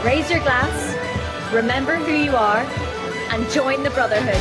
Raise your glass, remember who you are, and join the Brotherhood.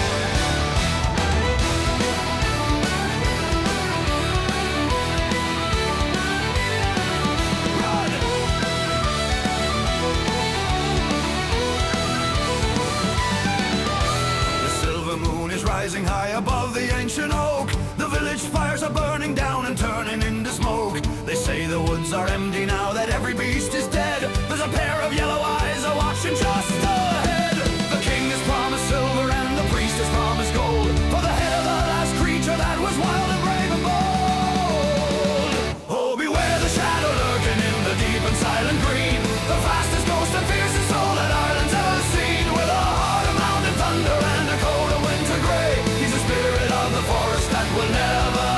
Rising high above the ancient oak, the village fires are burning down and turning into smoke. They say the woods are empty now that every beast is dead. There's a pair of yellow eyes are watching just ahead. The king has promised silver and the priest has promised gold for the head of the last creature that was wild and brave and bold. Oh, beware the shadow lurking in the deep and silent green, the fastest ghost and fiercest soul that Ireland's ever seen, with a heart of mountain thunder and a coat of winter grey. He's the spirit of the forest that will never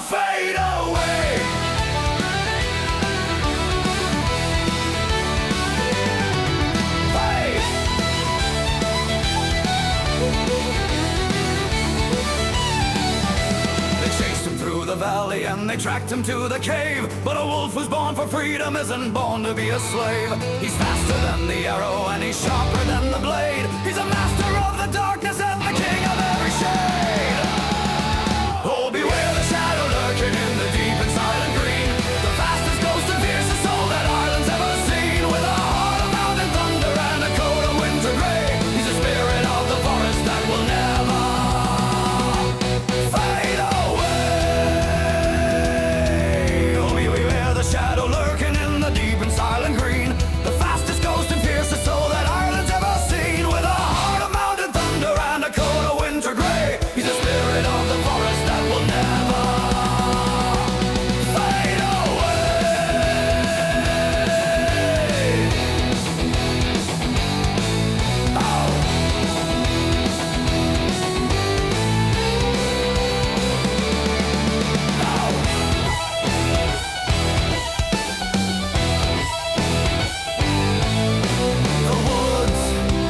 fade away. Hey! They chased him through the valley and they tracked him to the cave, but a wolf who's born for freedom isn't born to be a slave. He's faster than the arrow and he's sharper than the blade. He's a master of the darkness and the king of every shade. Oh, beware the shadow lurking in the deep and silent green, the fastest ghost and fiercest soul that Ireland's ever seen, with a heart of mountain thunder and a coat of winter grey. He's the spirit of the forest that will never fade away. Oh, beware the shadow lurking in the deep and silent green, the fastest ghost and fiercest soul that Ireland's ever seen, with a heart of mountain thunder and a coat of winter grey. He's the spirit of the forest that will never fade away. Oh. The woods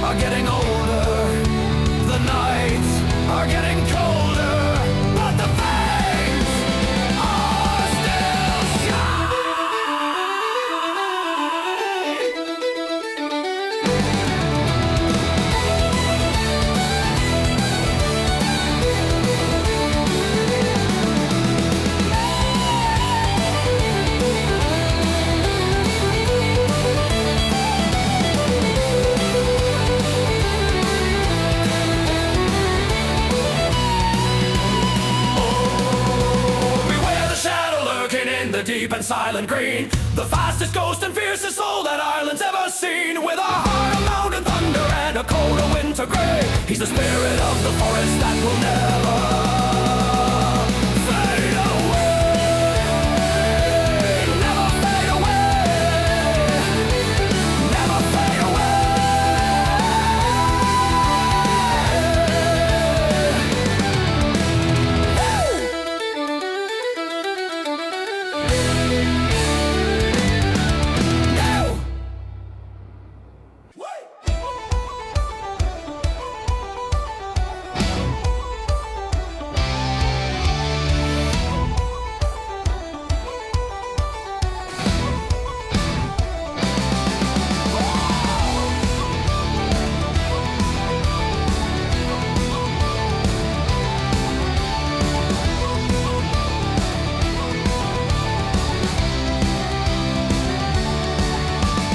are getting older, the nights are getting colder, but the flames are still shining. Beware the shadow lurking in the deep and silent green, the fastest ghost and fiercest soul that Ireland's ever seen, with a heart of mountain thunder and a coat of winter grey. He's the spirit of the forest that will never fade away. Never fade away. Never fade away.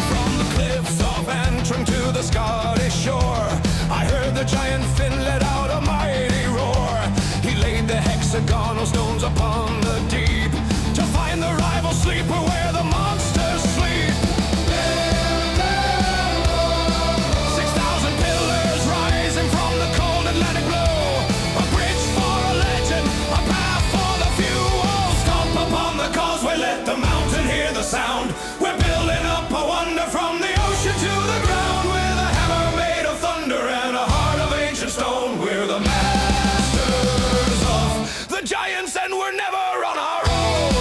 From the cliffs of Antrim to the Scottish shore, I heard the giant Finn let out a mighty roar. He laid the hexagonal stones upon the deep, to find the rival sleeper where the monsters sleep. 6,000 pillars rising from the cold Atlantic blue, a bridge for a legend, a path for the few. All stomp upon the causeway, let the mountain hear the sound. We're building up a wonder from the ocean to the ground, with a hammer made of thunder and a heart of ancient stone. We're the masters of the giants and we're never on our own.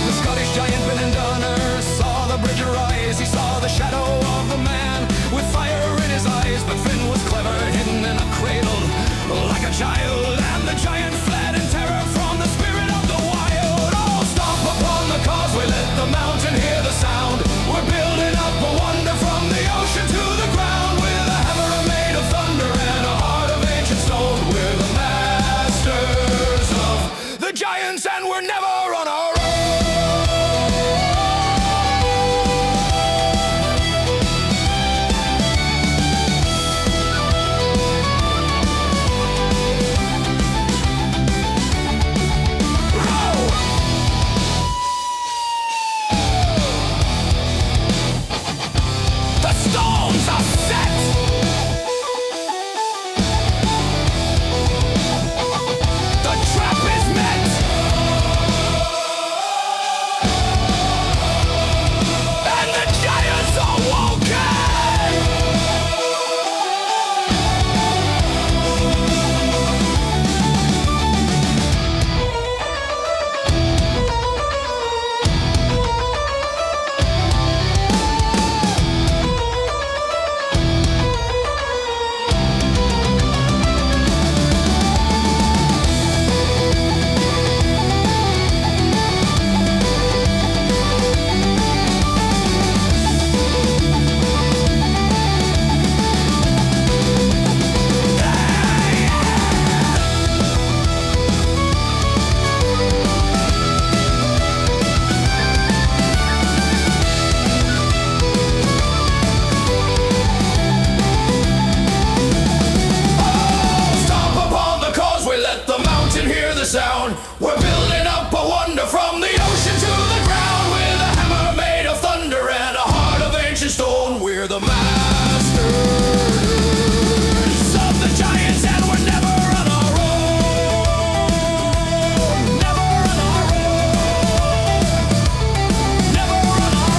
The Scottish giant Ben and Donner saw the bridge arise. He saw the shadow of the man with fire in his eyes, but Finn was clever, hidden in a cradle like a child, and the giant fled in terror from the spirit of the down. We're building up a wonder from the ocean to the ground. With a hammer made of thunder and a heart of ancient stone. We're the masters of the giants, and we're never on our own. Never on our own. Never on our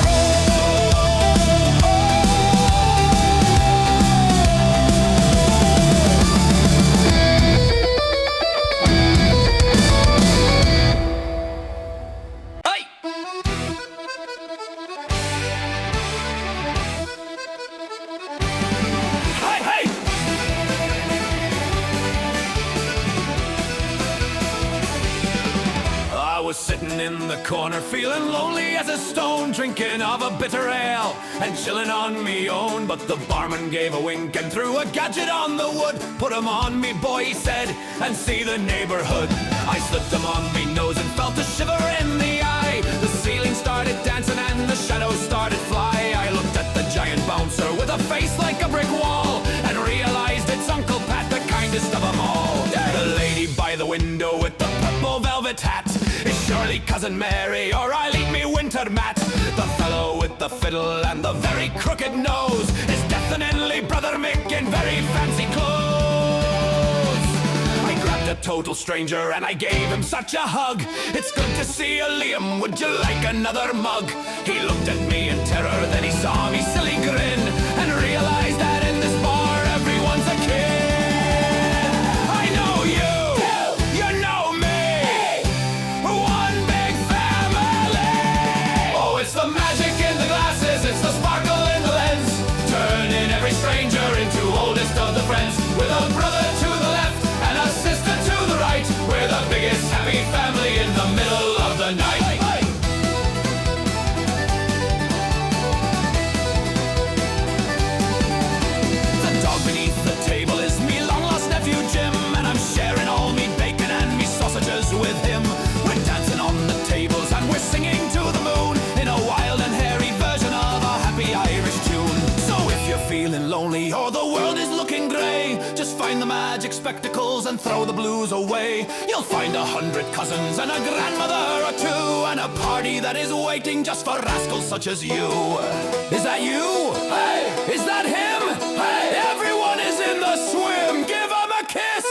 sitting in the corner, feeling lonely as a stone, drinking of a bitter ale and chilling on me own. But the barman gave a wink and threw a gadget on the wood. Put 'em on me, boy, he said, and see the neighborhood. I slipped 'em on me nose and felt a shiver in the eye. The ceiling started dancing and the shadows started fly. I looked at the giant bouncer with a face like a brick wall and realized it's Uncle Pat, the kindest of 'em all. The lady by the window with the purple velvet hat is surely Cousin Mary, or I'll eat me winter mat. The fellow with the fiddle and the very crooked nose is definitely Brother Mick in very fancy clothes. I grabbed a total stranger and I gave him such a hug. It's good to see you, Liam, would you like another mug? He looked at me in terror, then he saw me silly grin and realized that in this bar everyone's a kid. I know you. You know me. We're one big family. Oh, it's the magic in the glasses, it's the sparkle in the lens, turning every stranger into oldest of the friends. With a brother to the left and a sister to the right, we're the biggest happy family in the middle of the night. The dog beneath the table is me long-lost nephew Jim, and I'm sharing all me bacon and me sausages with him. We're dancing on the tables and we're singing to the moon in a wild and hairy version of a happy Irish tune. So if you're feeling lonely or the world is looking grey, just find the magic spectacles and throw the blues away. You'll find 100 cousins and a grandmother or two, and a party that is waiting just for rascals such as you. Is that you? Hey! Is that him? Hey! Everyone is in the swim! Give him a kiss!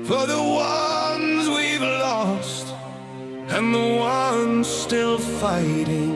For the ones we've lost and the ones still fighting.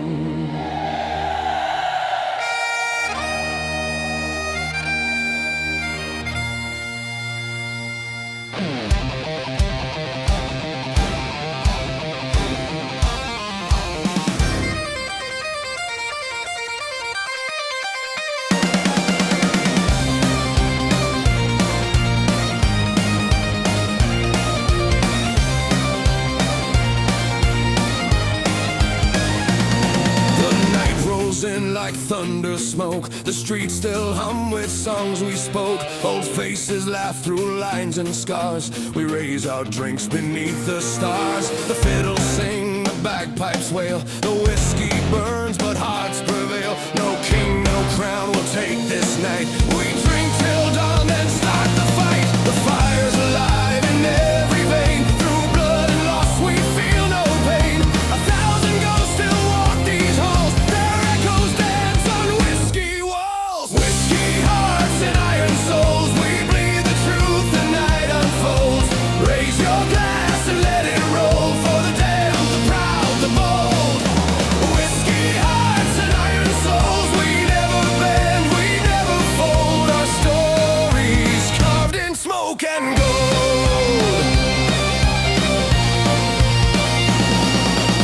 Like thunder smoke, the streets still hum with songs we spoke. Old faces laugh through lines and scars. We raise our drinks beneath the stars. The fiddles sing, the bagpipes wail. The whiskey burns, but hearts prevail. No king, no crown will take this night. We drink till dawn, then start the fight. The fire's alive in every vein. Through blood and loss, we feel no pain. 1,000 ghosts still walk these halls. Their echoes dance on whiskey walls. Whiskey hearts and iron souls. We bleed the truth tonight.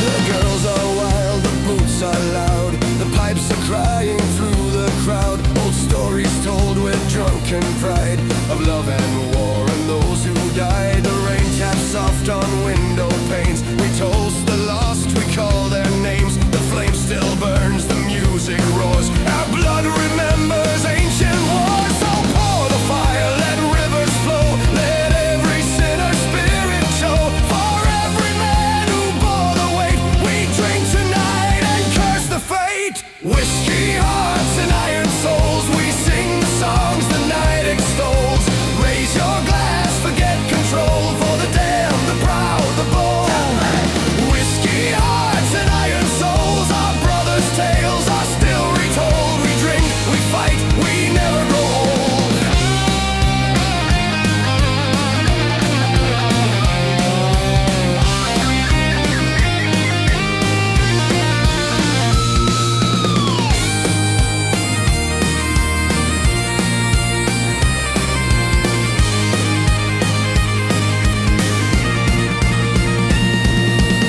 The girls are wild, the boots are loud, the pipes are crying through the crowd. Old stories told with drunken pride of love and war and those who died. The rain taps soft on window panes. We toast the lost, we call their names. The flame still burns, the music roars. Our blood remembers ancient wars. So pour the fire, let rivers flow. Let every sinner's spirit show. For every man who bore the weight, we drink tonight and curse the fate. Whiskey hearts and iron souls, we sing the songs the night extols. Raise your glass, forget control. For the damned, the proud, the bold. Whiskey hearts and iron souls, our brothers' tales are still retold. We drink, we fight, we never grow old.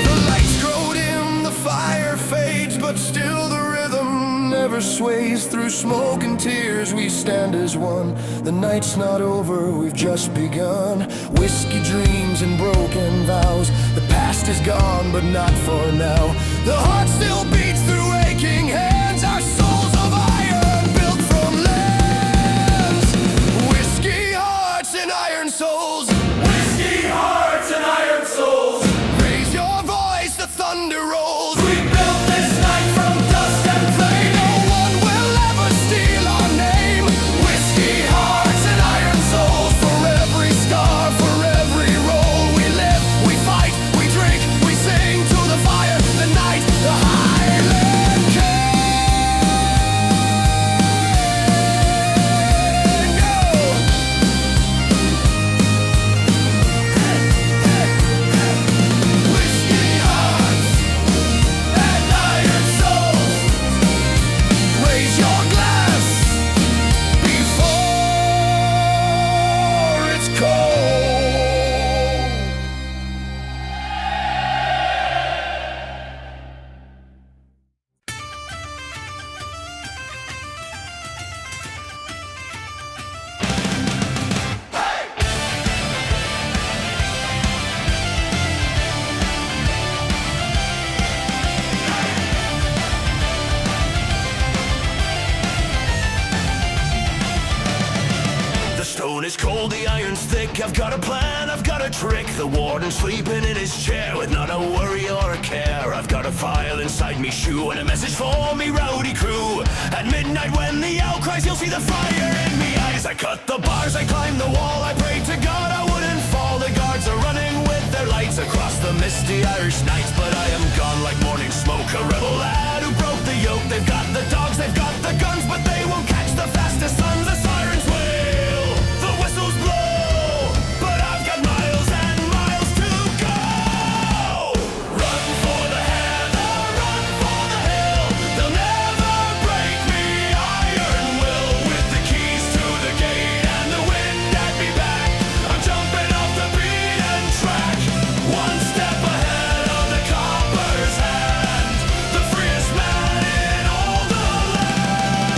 The lights grow dim, the fire fades, but still the rhythm never sways. Through smoke and tears we stand as one. The night's not over, we've just begun. Whiskey dreams and broken vows. The past is gone, but not for now. The heart still beats through aching hands. Our souls of iron built from lands. Whiskey hearts and iron souls. Whiskey hearts and iron souls. Raise your voice, the thunder rolls. We built this night from dust and flame. No one will ever steal our name. Whiskey hearts and iron souls. For every scar, for every role. We live, we fight, we drink, we sing to the fire, the night, the Highland King. Whiskey hearts and iron souls. Raise your glass before it's cold. The stone is cold, the iron's thick. I've got a plan, I've got a trick. The warden sleeping in his chair with not a worry or a care. I've got a file inside me shoe and a message for me rowdy crew. At midnight when the owl cries, you'll see the fire in me eyes. I cut the bars, I climb the wall. I pray to God I wouldn't fall. The guards are running with their lights across the misty Irish nights. But I am gone like morning smoke. A rebel lad who broke the yoke. They've got the dogs, they've got the guns, but they won't catch the fastest sons. The sirens wail, the whistles blow, but I've got miles and miles to go. Run for the heather, run for the hill. They'll never break me, iron will. With the keys to the gate and the wind at me back, I'm jumping off the beaten track. One step ahead of the copper's hand, the freest man in all the land.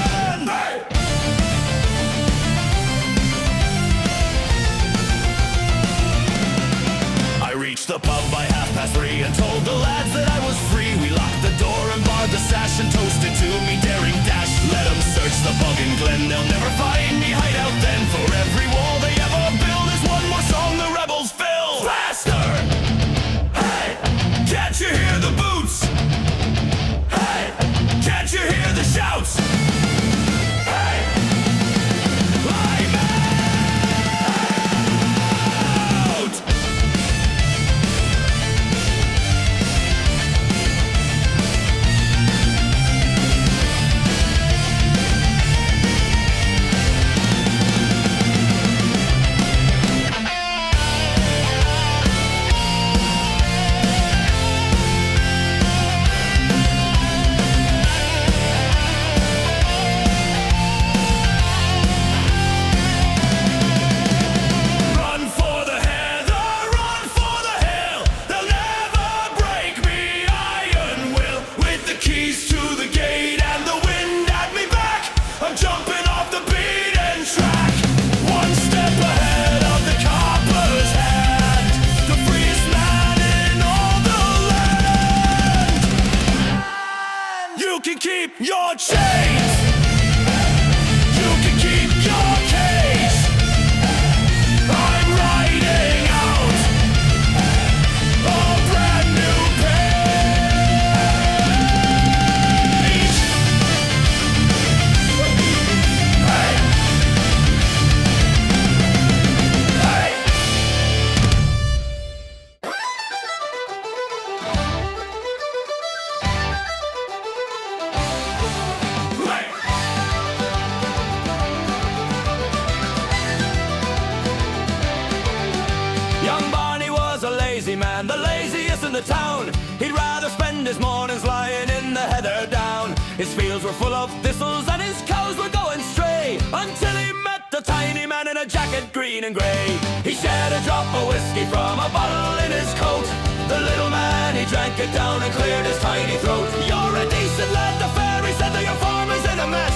Young Barney was a lazy man, the laziest in the town. He'd rather spend his mornings lying in the heather down. His fields were full of thistles and his cows were going stray, until he met the tiny man in a jacket green and grey. He shared a drop of whiskey from a bottle in his coat. The little man, he drank it down and cleared his tiny throat. You're a decent lad, the fairy said, that your farm is in a mess,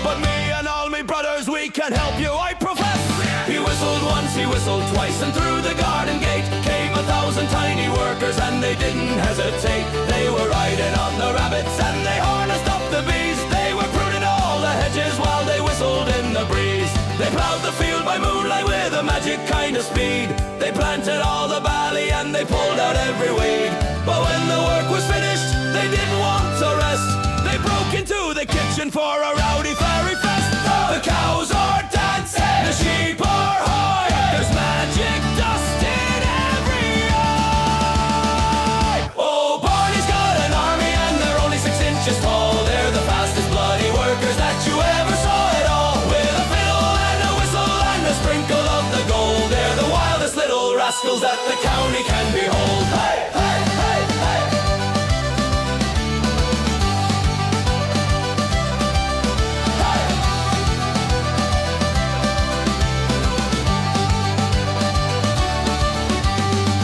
but me and all me brothers, we can help you, I profess. He whistled once, he whistled twice, and through the garden gate came 1,000 tiny workers, and they didn't hesitate. They were riding on the rabbits and they harnessed up the bees. They were pruning all the hedges while they whistled in the breeze. They ploughed the field by moonlight with a magic kind of speed. They planted all the barley and they pulled out every weed. But when the work was finished, they didn't want to rest. They broke into the kitchen for a rowdy fairy fest. The cows are dancing, the sheep are high, there's magic dust in every eye. Oh, Barney's got an army and they're only 6 inches tall. They're the fastest bloody workers that you ever saw at all. With a fiddle and a whistle and a sprinkle of the gold, they're the wildest little rascals that the county can behold. Hey, hey, hey, hey.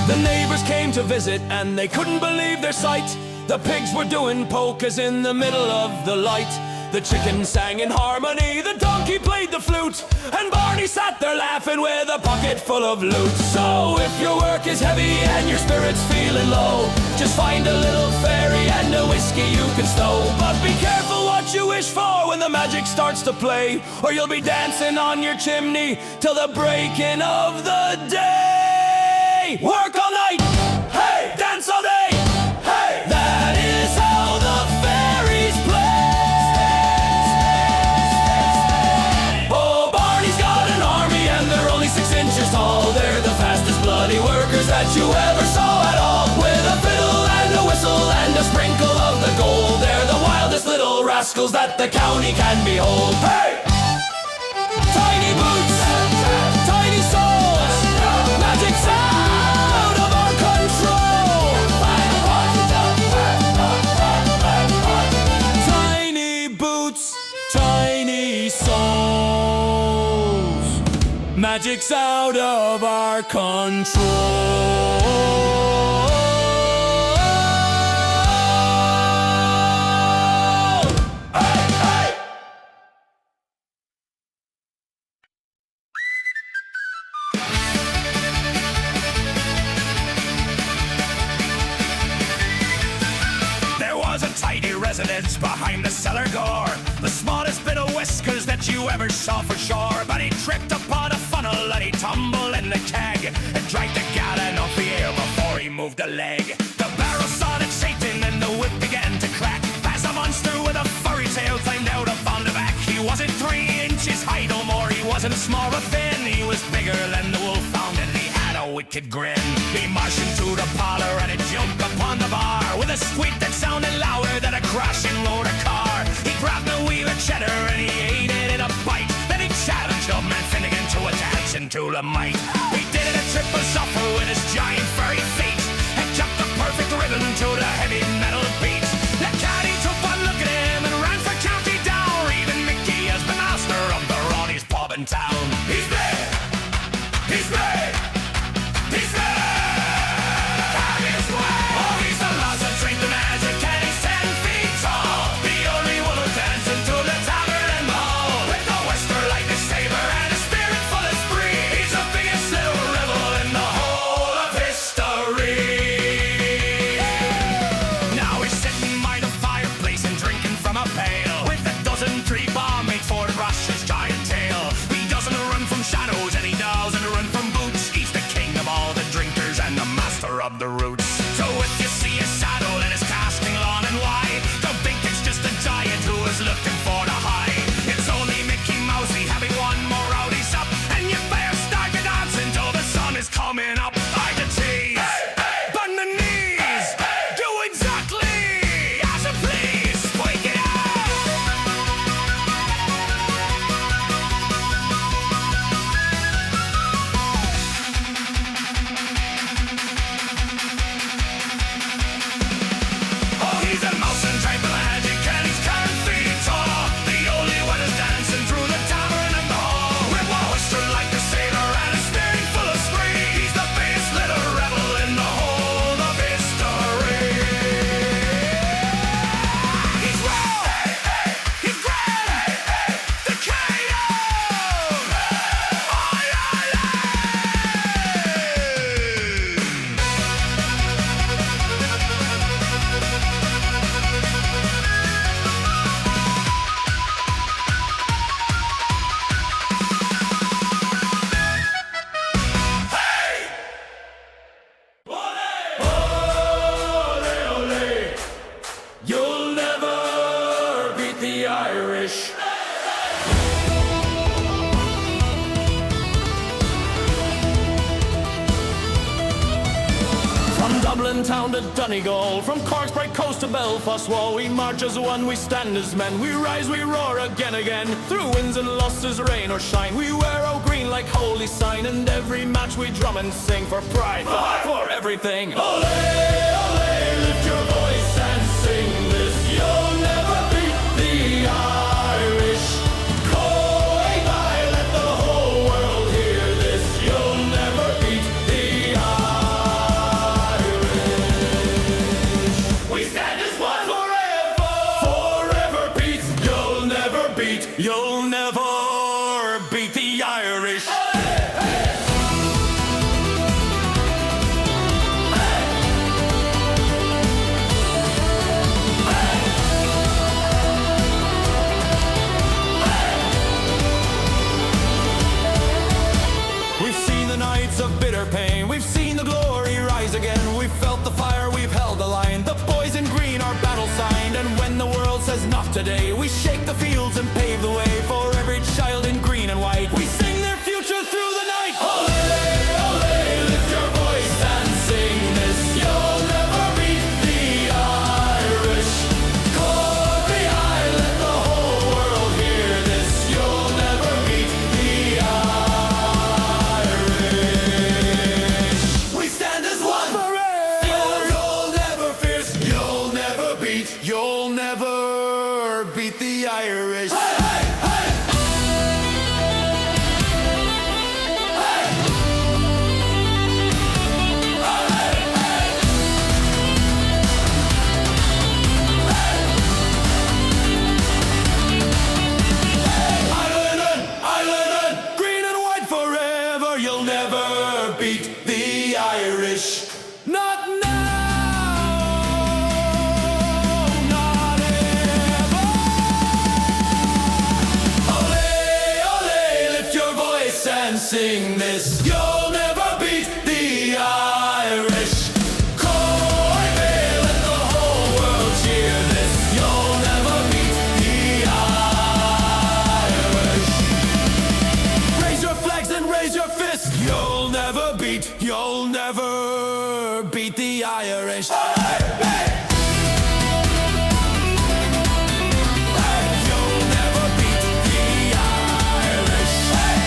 The neighbors came to visit and they couldn't believe their sight. The pigs were doing polkas in the middle of the light. The chicken sang in harmony, the donkey played the flute, and Barney sat there laughing with a pocket full of loot. So if your work is heavy and your spirit's feeling low, just find a little fairy and a whiskey you can stow. But be careful what you wish for when the magic starts to play, or you'll be dancing on your chimney till the breaking of the day. Work all night, hey, dance all day, hey, that is how the fairies play. Oh, Barney's got an army and they're only 6 inches tall. They're the fastest bloody workers that you ever saw at all. With a fiddle and a whistle and a sprinkle of the gold, they're the wildest little rascals that the county can behold. Hey! Tiny boots, tiny souls, magic sound of our control. Tiny boots, tiny souls, magic's out of our control. Residence behind the cellar door, the smallest bit of whiskers that you ever saw for sure. But he tripped upon a funnel and he tumbled in the keg and drank the gallon off the air before he moved a leg. The barrel started shaking and the whip began to crack as a monster with a furry tail climbed out upon the back. He wasn't 3 inches high no more, he wasn't small or thin, he was bigger than the wolf found and he had a wicked grin. He marched into the parlor and he jumped upon the bar with a squeak that sounded louder than a crashing motor car. He grabbed a wheel of cheddar and he ate it in a bite. Then he challenged old man Finnegan to a dance into the might. He did it a triple shuffle with his giant furry feet and kept the perfect rhythm to the heavy metal beat. The caddy took one look at him and ran for county down. Even Mickey has been master of the Ronnie's pub in town. He's big, he's big, he's big. Little Dublin town to Donegal, from Cork's bright coast to Belfast wall, we march as one, we stand as men, we rise, we roar again. Through winds and losses, rain or shine, we wear our green like holy sign, and every match we drum and sing for pride, for everything. Ole, ole, lift your voice and sing this. You'll never beat the Irish. Going by, let the whole world hear this. You'll never beat the Irish. We stand as one forever. Forever beat. You'll never beat. You'll never beat the Irish. Of bitter pain, we've seen the glory rise again. We've felt the fire, we've held the line. The boys in green are battle signed, and when the world says not today, we shake the fields and pave the way for every child in green and white. We sing their future through the night. Ole, ole, lift your voice and sing this. You'll never beat the Irish. Chord behind, let the whole world hear this. You'll never beat the Irish. We stand as one forever. You'll never fierce. You'll never beat. You'll never beat the Irish. Hey, hey, hey. Hey. Ireland, green and white forever. You'll never beat the Irish. Not now, not ever. Ole, ole, lift your voice and sing this. You'll never beat the Irish. Cry, let the whole world cheer this. You'll never beat the Irish. Raise your flags and raise your fists. You'll never beat the Irish. Hey, hey. You'll never beat the Irish. Hey.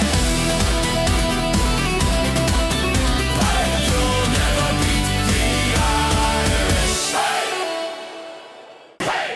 You'll never beat the Irish. Hey. Hey.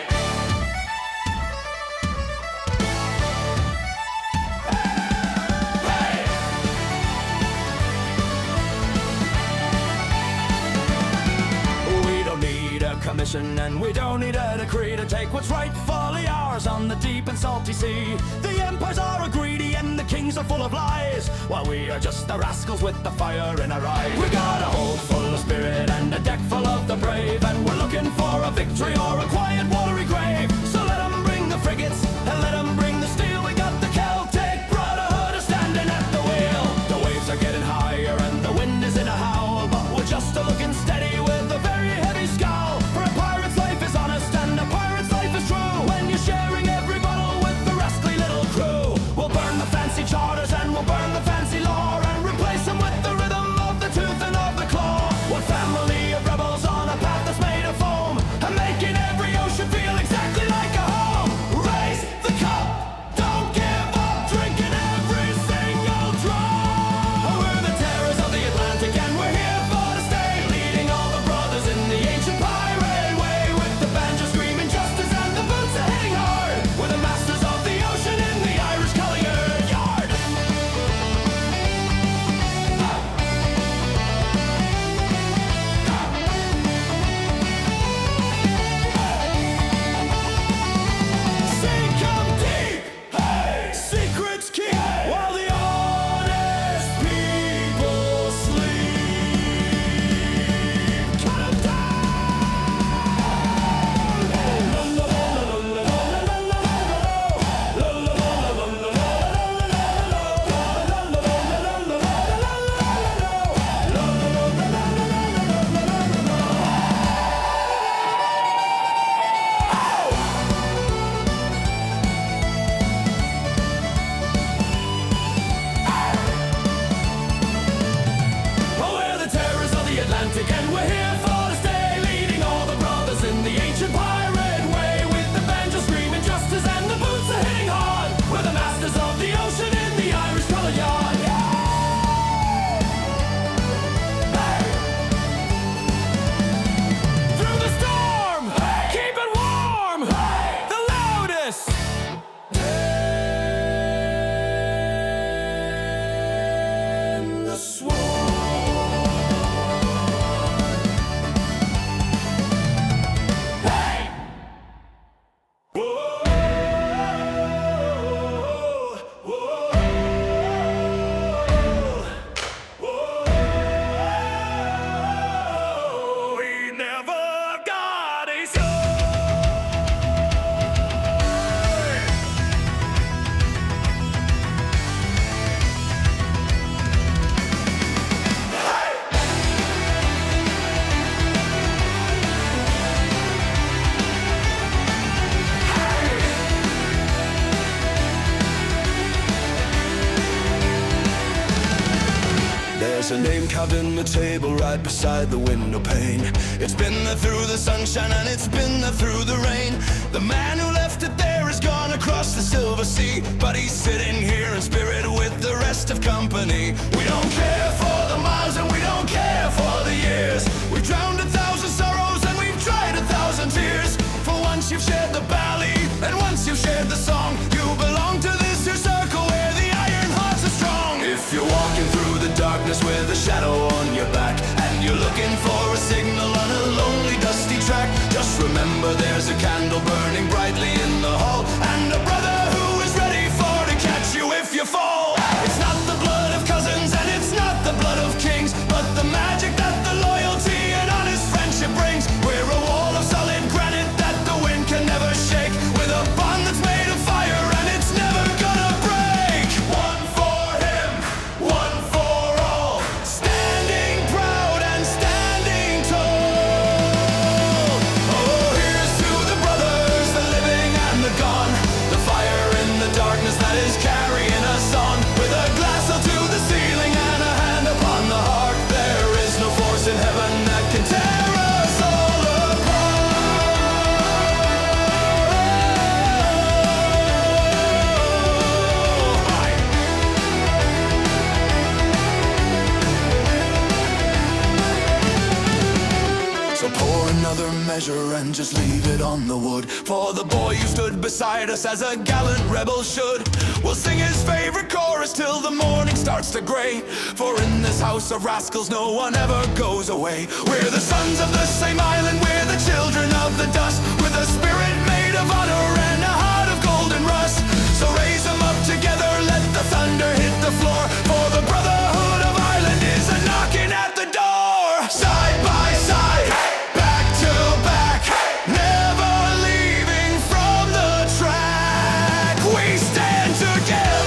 We don't need a commission and we don't need a decree to take what's rightfully ours on the deep and salty sea. The empires are greedy and the kings are full of lies, while we are just the rascals with the fire in our eyes. We got a hold full of spirit and a deck full of the brave, and we're looking for a victory or a quiet watery grave. So let them bring the frigates and let them bring the steel. We got the Celtic Brotherhood standing at the wheel. The waves are getting higher and the wind is in a howl, but we're just looking steady with a very heavy scowl. For a pirate's life is honest and a pirate's life is true. When you're sharing every bottle with the rascally little crew, we'll burn the fancy charters and we'll burn the fancy lore, and replace them with the rhythm of the tooth and of the claw. One family of rebels on a path that's made of foam, and making every ocean flame cabin, the table right beside the window pane. It's been there through the sunshine and it's been there through the rain. The man who left it there has gone across the silver sea, but he's sitting here in spirit with the rest of company. We don't care for the miles and we don't care for the years. We've drowned 1,000 sorrows and we've tried 1,000 tears. For once you've shared the bally, and once you've shared the song, you belong to this here circle where the iron hearts are strong. If you're walking through the darkness with a shadow on your back, and you're looking for a signal on a lonely dusty track, just remember there's a candle burning brightly in the hall, and a brother who is ready for to catch you if you fall. It's not the blood of cousins and it's not the blood of kings, but the magic that the loyalty and honest friendship brings. We're a wall of solid granite that the wind can never shake, with a bond that's made of fire and it's never gonna break. One for him, one for all, standing proud and standing tall. Oh, here's to the brothers, the living and the gone, the fire in the darkness that is carrying us on. With a glass up to the ceiling and a hand upon the heart, there is no force in heaven that can tear us all apart. So pour another measure and just leave it on the wood, for the boy who stood beside us as a gallant rebel should. We'll sing his favorite chorus till the morning starts to grey, for in this house of rascals no one ever goes away. We're the sons of the same island, we're the children of the dust, with a spirit made of honor and a heart of golden rust. So raise them up together, let the thunder hit the floor, for the brotherhood of Ireland is a knocking at the door. Side by side, back to back, never leaving from the track. We stand together.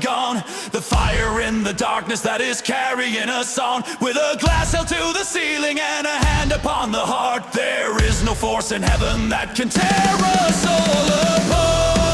Gone, the fire in the darkness that is carrying us on, with a glass held to the ceiling and a hand upon the heart. There is no force in heaven that can tear us all apart.